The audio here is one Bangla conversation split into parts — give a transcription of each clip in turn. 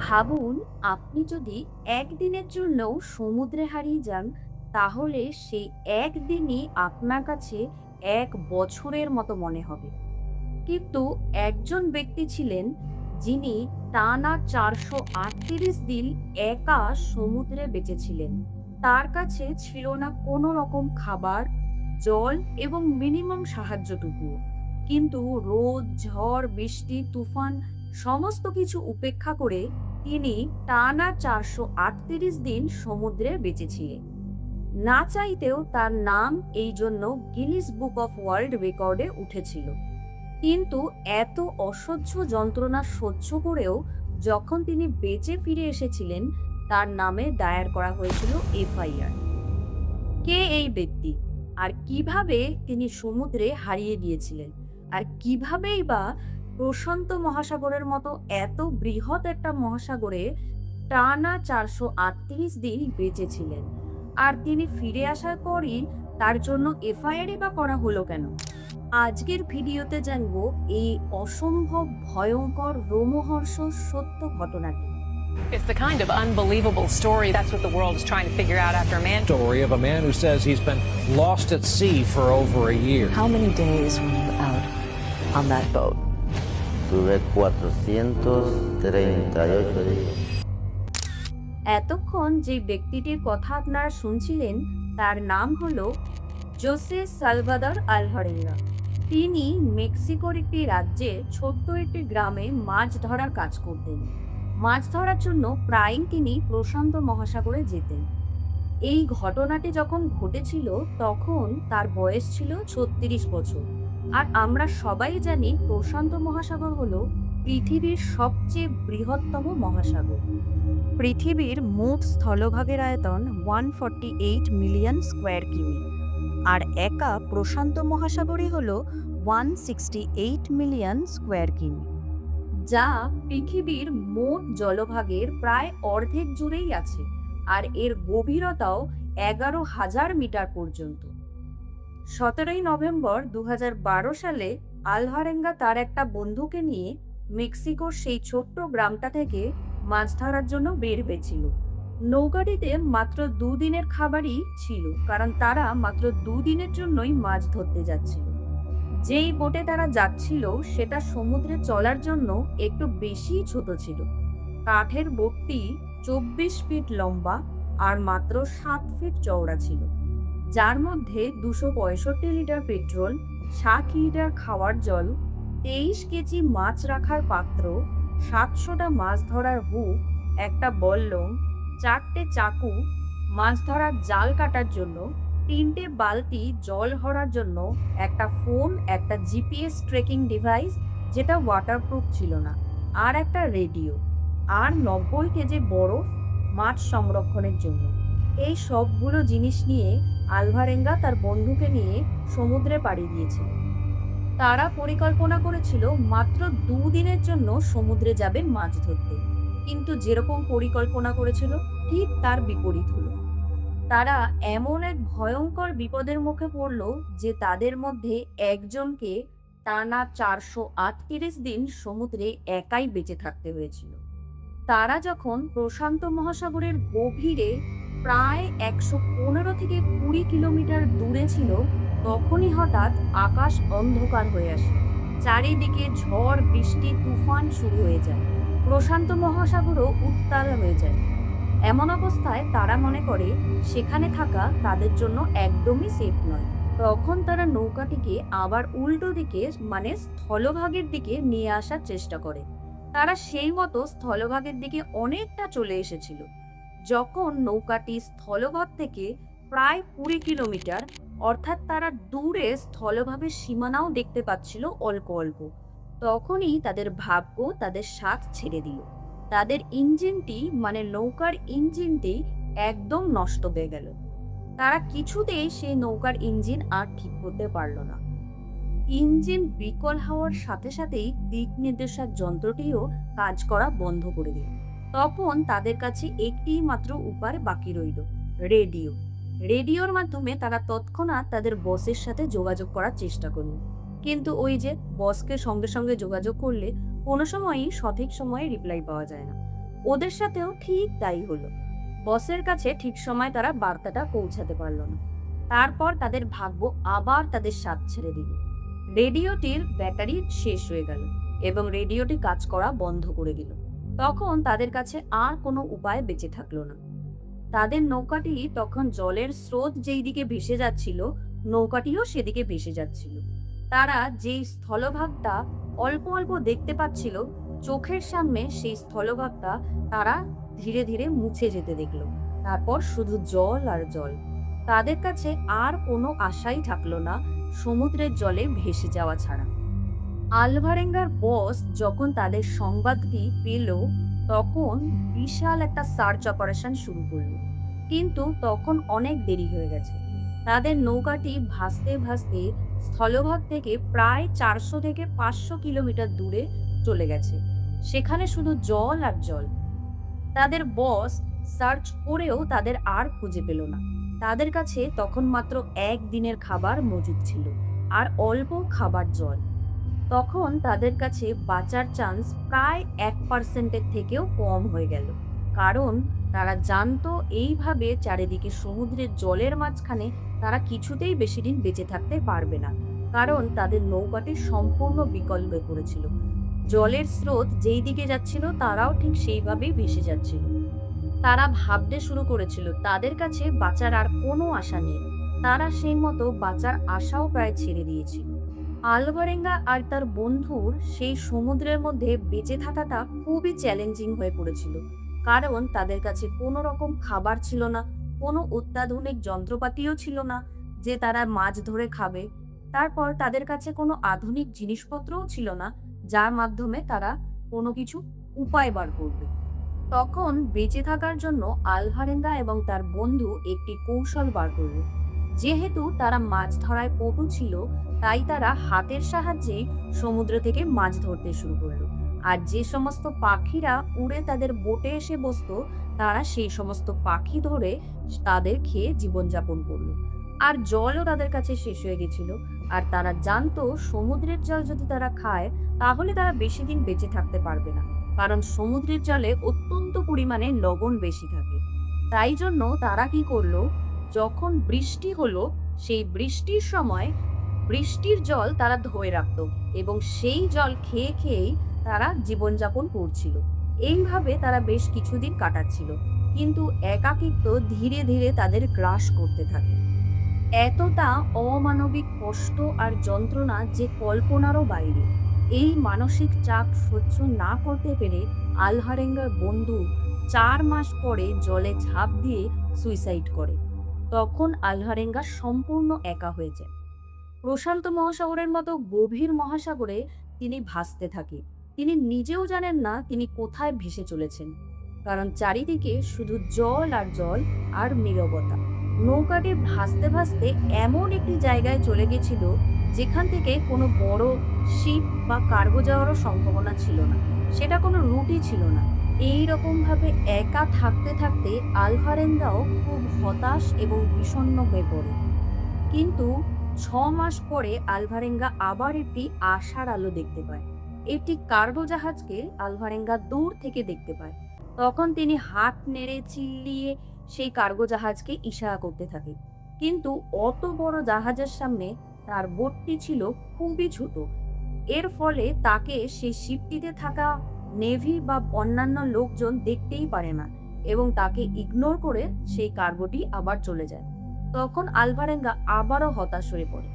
ভাবুন, আপনি যদি একদিনের জন্যও সমুদ্রে হারিয়ে যান, তাহলে সেই একদিনই আপনার কাছে ১ বছরের মতো মনে হবে। কিন্তু একজন ব্যক্তি ছিলেন যিনি টানা ৪৩৮ দিন একা সমুদ্রে বেঁচেছিলেন। তার কাছে ছিল না কোনো রকম খাবার, জল এবং মিনিমাম সাহায্যটুকুও। কিন্তু রোদ, ঝড়, বৃষ্টি, তুফান সমস্ত কিছু উপেক্ষা করে তিনি টানা ৪৩৮ দিন সমুদ্রে বেঁচেছিলেন। না চাইতেও তার নাম এই জন্য গিনিস বুক অফ ওয়ার্ল্ড রেকর্ডে উঠেছিল। কিন্তু এত অসহ্য যন্ত্রণা সহ্য করেও যখন তিনি বেঁচে ফিরে এসেছিলেন, তার নামে দায়ের করা হয়েছিল এফআইআর। কে এই ব্যক্তি? আর কিভাবে তিনি সমুদ্রে হারিয়ে গিয়েছিলেন? আর কিভাবেই বা প্রশান্ত মহাসাগরের মতো এত বৃহৎ একটা মহাসাগরে টানা ৪৩৮ দিন বেঁচেছিলেন? আর তিনি ফিরে আসার পরই তার জন্য এফআইআরই বা করা হলো কেন? আজকের ভিডিওতে জানবো এই অসম্ভব ভয়ঙ্কর রোমহর্ষক সত্য ঘটনাটি। It's the kind of unbelievable story. That's what the world is trying to figure out after a man. Story of a man who says he's been lost at sea for over a year. How many days were you out on that boat? Tuve 438 días. এতক্ষণ যে ব্যক্তিটির কথা আপনারা শুনছিলেন, তার নাম হলো জোসে সালভাদর আলভারেঙ্গা। তিনি মেক্সিকোর একটি রাজ্যে ছোট্ট একটি গ্রামে মাছ ধরার কাজ করতেন। মাছ ধরার জন্য প্রায়ই তিনি প্রশান্ত মহাসাগরে যেতেন। এই ঘটনাটি যখন ঘটেছিল তখন তার বয়স ছিল ৩৬ বছর। আর আমরা সবাই জানি প্রশান্ত মহাসাগর হলো পৃথিবীর সবচেয়ে বৃহত্তম মহাসাগর। পৃথিবীর মোট স্থলভাগের আয়তন 148 মিলিয়ন স্কোয়ার কিমি। আর একা প্রশান্ত মহাসাগরই হল 168 মিলিয়ন স্কোয়ার কিমি, যা পৃথিবীর মোট জলভাগের প্রায় অর্ধেক জুড়েই আছে। আর এর গভীরতাও ১১,০০০ মিটার পর্যন্ত। ১৭ই নভেম্বর ২০১২ সালে আলভারেঙ্গা তার একটা বন্ধুকে নিয়ে মেক্সিকোর সেই ছোট্ট গ্রামটা থেকে মাছ ধরার জন্য বের হয়েছিল। নৌকাটিতে মাত্র ২ দিনের খাবারই ছিল, কারণ তারা মাত্র ২ দিনের জন্যই মাছ ধরতে যাচ্ছিল। যেই বোটে তারা যাচ্ছিল সেটা সমুদ্রে চলার জন্য একটু বেশি ছোট ছিল। কাঠের বোটটি ২৪ ফিট লম্বা আর মাত্র ৭ ফিট চওড়া ছিল, যার মধ্যে ২৬৫ লিটার পেট্রোল, ৬০ লিটার খাওয়ার জল, ২৩ কেজি মাছ রাখার পাত্র, ৭০০টা মাছ ধরার হুক, একটা বল্লম, ৪টে চাকু, মাছ ধরার জাল কাটার জন্য, ৩টে বালতি জল ভরার জন্য, একটা ফোন, একটা জিপিএস ট্রেকিং ডিভাইস যেটা ওয়াটারপ্রুফ ছিল না, আর একটা রেডিও, আর ৯০ কেজি বরফ মাছ সংরক্ষণের জন্য। এই সবগুলো জিনিস নিয়ে আলভারেঙ্গা তার বন্ধুকে নিয়ে সমুদ্রে পাড়ি দিয়েছিল। তারা পরিকল্পনা করেছিল মাত্র ২ দিনের জন্য সমুদ্রে যাবেন মাছ ধরতে, কিন্তু যেরকম পরিকল্পনা করেছিল ঠিক তার বিপরীত হলো। তারা এমন এক ভয়ঙ্কর বিপদের মুখে পড়ল যে তাদের মধ্যে একজনকে টানা ৪৩৮ দিন সমুদ্রে একাই বেঁচে থাকতে হয়েছিল। তারা যখন প্রশান্ত মহাসাগরের গভীরে প্রায় ১১৫ থেকে ২০ কিলোমিটার দূরে ছিল, তখনই হঠাৎ আকাশ অন্ধকার হয়ে আসে। চারিদিকে ঝড়, বৃষ্টি, তুফান শুরু হয়ে যায়। প্রশান্ত মহাসাগরও উত্তাল হয়ে যায়। এমন অবস্থায় তারা মনে করে সেখানে থাকা তাদের জন্য একদমই সেফ নয়। তখন তারা নৌকাটিকে আবার উল্টো দিকে, মানে স্থলভাগের দিকে নিয়ে আসার চেষ্টা করে। তারা সেই মতো স্থলভাগের দিকে অনেকটা চলে এসেছিল। যখন নৌকাটি স্থলভাগ থেকে প্রায় ২০ কিলোমিটার, অর্থাৎ তারা দূরে স্থলভাগের সীমানাও দেখতে পাচ্ছিল অল্প অল্প, তখনই তাদের ভাগ্য তাদের সাথ ছেড়ে দিল। তাদের ইঞ্জিনটি, মানে নৌকার ইঞ্জিনটি একদম নষ্ট হয়ে গেল। তারা কিছুতেই সেই নৌকার ইঞ্জিন আর ঠিক করতে পারল না। ইঞ্জিন বিকল হওয়ার সাথে সাথেই দিক নির্দেশক যন্ত্রটিও কাজ করা বন্ধ করে দিল। তখন তাদের কাছে একটি মাত্র উপায় বাকি রইল, রেডিও। রেডিওর মাধ্যমে তারা তৎক্ষণাৎ তাদের বসের সাথে যোগাযোগ করার চেষ্টা করল। কিন্তু ওই যে বসকে সঙ্গে সঙ্গে যোগাযোগ করলে কোনো সময়ই সঠিক সময়ে রিপ্লাই পাওয়া যায় না। ওদের সাথেও ঠিক তাই হলো। বসের কাছে ঠিক সময় তারা বার্তাটা পৌঁছাতে পারল না। তারপর তাদের ভাগ্য আবার তাদের সাথ ছেড়ে দিল। রেডিওটির ব্যাটারি শেষ হয়ে গেল এবং রেডিওটি কাজ করা বন্ধ করে দিল। তখন তাদের কাছে আর কোনো উপায় বেঁচে থাকলো না। তাদের নৌকাটি তখন জলের স্রোত যেই দিকে ভেসে যাচ্ছিল, নৌকাটিও সেদিকে ভেসে যাচ্ছিল। তারা যেই স্থলভাগটা অল্প অল্প দেখতে পাচ্ছিল, চোখের সামনে সেই স্থলভাগটা তারা ধীরে ধীরে মুছে যেতে দেখলো। তারপর শুধু জল আর জল। তাদের কাছে আর কোনো আশাই থাকলো না সমুদ্রের জলে ভেসে যাওয়া ছাড়া। আলভারেঙ্গার বস যখন তাদের সংবাদটি পেল, তখন বিশাল একটা সার্চ অপারেশন শুরু করলো। কিন্তু তখন অনেক দেরি হয়ে গেছে। তাদের নৌকাটি ভাসতে ভাসতে স্থলভাগ থেকে প্রায় 400 থেকে 500 কিলোমিটার দূরে চলে গেছে। সেখানে শুধু জল আর জল। তাদের বস সার্চ করেও তাদের আর খুঁজে পেল না। তাদের কাছে তখন মাত্র একদিনের খাবার মজুদ ছিল আর অল্প খাবার জল। তখন তাদের কাছে বাঁচার চান্স প্রায় 1% থেকেও কম হয়ে গেল। কারণ তারা জানতো এইভাবে চারিদিকে সমুদ্রের জলের মাঝখানে তারা কিছুতেই বেশি দিন বেঁচে থাকতে পারবে না। কারণ তাদের নৌকাটি সম্পূর্ণ বিকল হয়ে পড়েছিল। জলের স্রোত যেই দিকে যাচ্ছিল তারাও ঠিক সেইভাবেই ভেসে যাচ্ছিল। তারা ভাবতে শুরু করেছিল তাদের কাছে বাঁচার আর কোনো আশা নেই। তারা সেই মতো বাঁচার আশাও প্রায় ছেড়ে দিয়েছিল। আলভারেঙ্গা আর তার বন্ধুর সেই সমুদ্রের মধ্যে বেঁচে থাকাটা খুবই চ্যালেঞ্জিং হয়ে পড়েছিল। কারণ তাদের কাছে কোনো রকম খাবার ছিল না, কোনো অত্যাধুনিক যন্ত্রপাতিও ছিল না যে তারা মাছ ধরে খাবে। তারপর তাদের কাছে কোনো আধুনিক জিনিসপত্রও ছিল না যার মাধ্যমে তারা কোনো কিছু উপায় বার করবে। তখন বেঁচে থাকার জন্য আলভারেঙ্গা এবং তার বন্ধু একটি কৌশল বার করল। যেহেতু তারা মাছ ধরায় পটু ছিল, তাই তারা হাতের সাহায্যেই সমুদ্র থেকে মাছ ধরতে শুরু করলো। আর যে সমস্ত পাখিরা উড়ে তাদের বোটে এসে বসতো, তারা সেই সমস্ত পাখি ধরে তাদের খেয়ে জীবনযাপন করলো। আর জলও তাদের কাছে শেষ হয়ে গেছিল। আর তারা জানতো সমুদ্রের জল যদি তারা খায় তাহলে তারা বেশি দিন বেঁচে থাকতে পারবে না, কারণ সমুদ্রের জলে অত্যন্ত পরিমাণে লবণ বেশি থাকে। তাই জন্য তারা কি করলো, যখন বৃষ্টি হলো সেই বৃষ্টির সময় বৃষ্টির জল তারা ধরে রাখতো এবং সেই জল খেয়ে খেয়েই তারা জীবনযাপন করছিল। এইভাবে তারা বেশ কিছুদিন কাটাচ্ছিল। কিন্তু একাকিত্ব ধীরে ধীরে তাদের গ্রাস করতে থাকে। এতটা অমানবিক কষ্ট আর যন্ত্রণা যে কল্পনারও বাইরে। এই মানসিক চাপ সহ্য না করতে পেরে আলভারেঙ্গার বন্ধু 4 মাস পরে জলে ঝাঁপ দিয়ে সুইসাইড করে। তখন আলভারেঙ্গা সম্পূর্ণ একা হয়ে যায়। প্রশান্ত মহাসাগরের মতো গভীর মহাসাগরে তিনি ভাসতে থাকে। তিনি নিজেও জানেন না তিনি কোথায় ভেসে চলেছেন, কারণ চারিদিকে শুধু জল আর জল আর নীরবতা। নৌকাটি ভাসতে ভাসতে এমন একটি জায়গায় চলে গেছিল যেখান থেকে কোনো বড় শিপ বা কার্গো যাওয়ারও সম্ভাবনা ছিল না। সেটা কোনো রুটই ছিল না। এইরকম ভাবে একা থাকতে থাকতে আলভারেঙ্গাও খুব হতাশ এবং বিষণ্ণ হয়ে পড়ে। কিন্তু 6 মাস পরে আলভারেঙ্গা আবার একটি আশার আলো দেখতে পায়। একটি কার্গো জাহাজকে আলভারেঙ্গা দূর থেকে দেখতে পায়। তখন তিনি হাত নেড়ে চিল্লিয়ে সেই কার্গো জাহাজকে ইশারা করতে থাকে। কিন্তু অত বড় জাহাজের সামনে তার বোটটি ছিল খুবই ছোট। এর ফলে তাকে সেই শিপটিতে থাকা নেভি বা অন্যান্য লোকজন দেখতেই পারে না এবং তাকে ইগনোর করে সেই কার্গোটি আবার চলে যায়। তখন আলভারেঙ্গা আবারও হতাশ হয়ে পড়ে।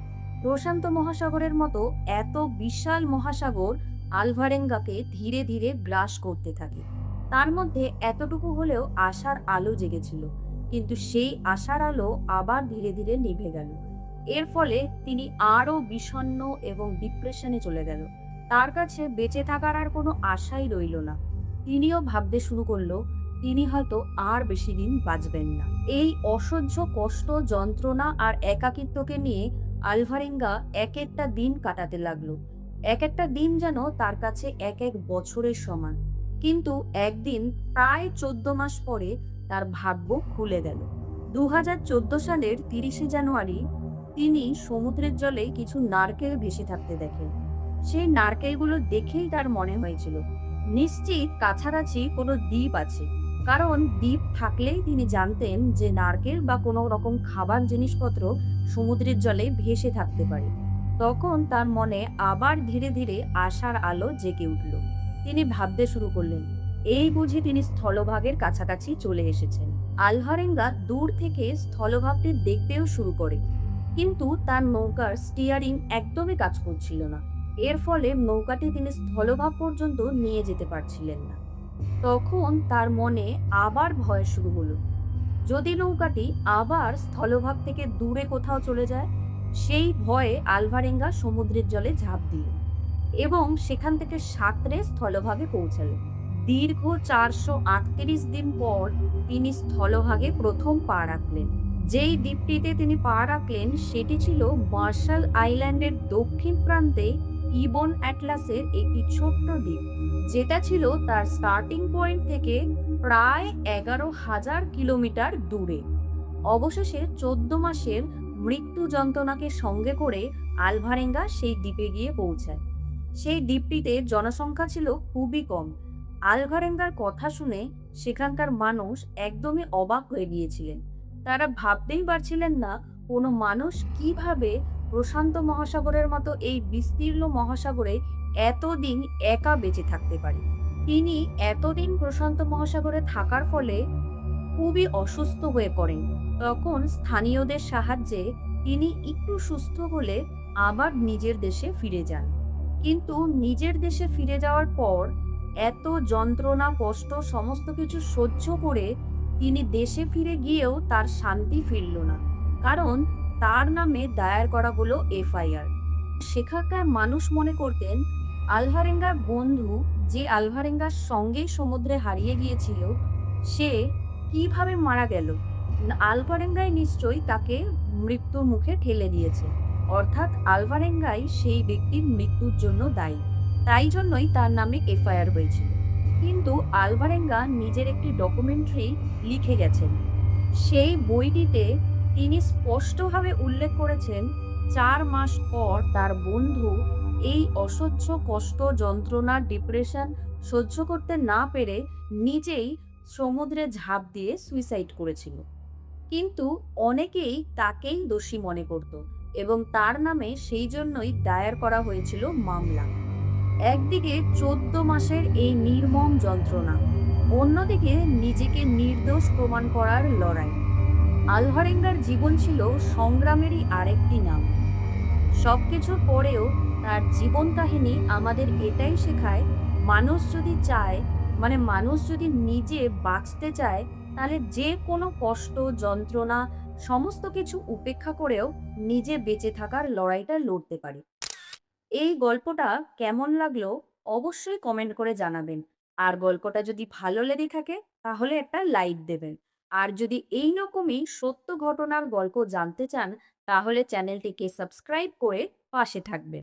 প্রশান্ত মহাসাগরের মতো এত বিশাল মহাসাগর আলভারেঙ্গাকে ধীরে ধীরে গ্রাস করতে থাকে। তার মধ্যে এতটুকু হলেও আশার আলো জেগেছিল, কিন্তু সেই আশার আলো আবার ধীরে ধীরে নিভে গেল। এর ফলে তিনি আরও বিষণ্ণ এবং ডিপ্রেশনে চলে গেল। তার কাছে বেঁচে থাকার আর কোনো আশাই রইল না। তিনিও ভাবতে শুরু করলো তিনি হয়তো আর বেশি দিন বাঁচবেন না। এই অসহ্য কষ্ট, যন্ত্রণা আর একাকিত্বকে নিয়ে আলভারেঙ্গা এক একটা দিন কাটাতে লাগলো। এক একটা দিন যেন তার কাছে এক এক বছরের সমান। কিন্তু একদিন প্রায় 14 মাস পরে তার ভাগ্য খুলে গেল। 2014 সালের 30শে জানুয়ারি তিনি সমুদ্রের জলে কিছু নারকেল ভেসে থাকতে দেখেন। সেই নারকেলগুলো দেখেই তার মনে হয়েছিল নিশ্চিত কাছাকাছি কোনো দ্বীপ আছে, কারণ দ্বীপ থাকলেই তিনি জানতেন যে নারকেল বা কোনো রকম খাবার জিনিসপত্র সমুদ্রের জলে ভেসে থাকতে পারে। তখন তার মনে আবার ধীরে ধীরে আশার আলো জেগে উঠল। তিনি ভাবতে শুরু করলেন, এই বুঝি তিনি স্থলভাগের কাছাকাছি চলে এসেছেন। আলভারেঙ্গা দূর থেকে স্থলভাগটি দেখতেও শুরু করে, কিন্তু তার নৌকার স্টিয়ারিং একদমই কাজ করছিল না। এর ফলে নৌকাটি তিনি স্থলভাগ পর্যন্ত নিয়ে যেতে পারছিলেন না। তখন তার মনে আবার ভয় শুরু হলো। যদি নৌকাটি আবার স্থলভাগ থেকে দূরে কোথাও চলে যায়। সেই ভয়ে আলভারেঙ্গা সমুদ্রের জলে ঝাঁপ দিল এবং সেখান থেকে সাঁতরে স্থলভাগে পৌঁছালেন। দীর্ঘ 438 দিন পর তিনি স্থলভাগে প্রথম পা রাখলেন। যেই দ্বীপটিতে তিনি পা রাখলেন সেটি ছিল মার্শাল আইল্যান্ডের দক্ষিণ প্রান্তে ইবন অ্যাটলাসের একটি ছোট্ট দ্বীপ, যেটা ছিল তার স্টার্টিং পয়েন্ট থেকে প্রায় 11,000 কিলোমিটার দূরে। অবশেষে 14 মাসের মৃত্যু যন্ত্রণাকে সঙ্গে করে আলভারেঙ্গা সেই দ্বীপে গিয়ে পৌঁছায়। সেই দ্বীপটিতে জনসংখ্যা ছিল খুবই কম। আলভারেঙ্গার কথা শুনে সেখানকার মানুষ একদমই অবাক হয়ে গিয়েছিলেন। তারা ভাবতেই পারছিলেন না কোনো মানুষ কিভাবে প্রশান্ত মহাসাগরের মতো এই বিস্তীর্ণ মহাসাগরে এতদিন একা বেঁচে থাকতে পারে। তিনি এতদিন প্রশান্ত মহাসাগরে থাকার ফলে খুবই অসুস্থ হয়ে পড়েন। তখন স্থানীয়দের সাহায্যে তিনি একটু সুস্থ হলে আবার নিজের দেশে ফিরে যান। কিন্তু নিজের দেশে ফিরে যাওয়ার পর এত যন্ত্রণা কষ্ট সমস্ত কিছু সহ্য করে তিনি দেশে ফিরে গিয়েও তার শান্তি ফিরল না, কারণ তার নামে দায়ের করা হলো এফআইআর। সেখানকার মানুষ মনে করতেন আলভারেঙ্গার বন্ধু, যে আলভারেঙ্গার সঙ্গেই সমুদ্রে হারিয়ে গিয়েছিল, সে কিভাবে মারা গেল। আলভারেঙ্গাই নিশ্চয়ই তাকে মৃত্যুর মুখে ঠেলে দিয়েছে, অর্থাৎ আলভারেঙ্গাই সেই ব্যক্তির মৃত্যুর জন্য দায়ী। তাই জন্যই তার নামে এফআইআর হয়েছিল। কিন্তু আলভারেঙ্গা নিজের একটি ডকুমেন্টারি লিখে গেছেন। সেই বইটিতে তিনি স্পষ্টভাবে উল্লেখ করেছেন 4 মাস পর তার বন্ধু এই অসহ্য কষ্ট যন্ত্রণা ডিপ্রেশন সহ্য করতে না পেরে নিজেই সমুদ্রে ঝাঁপ দিয়ে সুইসাইড করেছিল। কিন্তু অনেকেই তাকেই দোষী মনে করত এবং তার নামে সেই জন্যই দায়ের করা হয়েছিল মামলা। একদিকে 14 মাসের এই নির্মম যন্ত্রণা, অন্যদিকে নিজেকে নির্দোষ প্রমাণ করার লড়াই। আলভারেঙ্গার জীবন ছিল সংগ্রামেরই আরেকটি নাম। সবকিছুর পরেও তার জীবন কাহিনী আমাদের এটাই শেখায়, মানুষ যদি চায়, মানুষ যদি নিজে বাঁচতে চায়, তাহলে যে কোনো কষ্ট যন্ত্রণা সমস্ত কিছু উপেক্ষা করেও নিজে বেঁচে থাকার লড়াইটা লড়তে পারে। এই গল্পটা কেমন লাগলো অবশ্যই কমেন্ট করে জানাবেন। আর গল্পটা যদি ভালো লেগে থাকে তাহলে একটা লাইক দেবেন। আর যদি এই রকমই সত্য ঘটনার গল্প জানতে চান তাহলে চ্যানেলটিকে সাবস্ক্রাইব করে পাশে থাকবেন।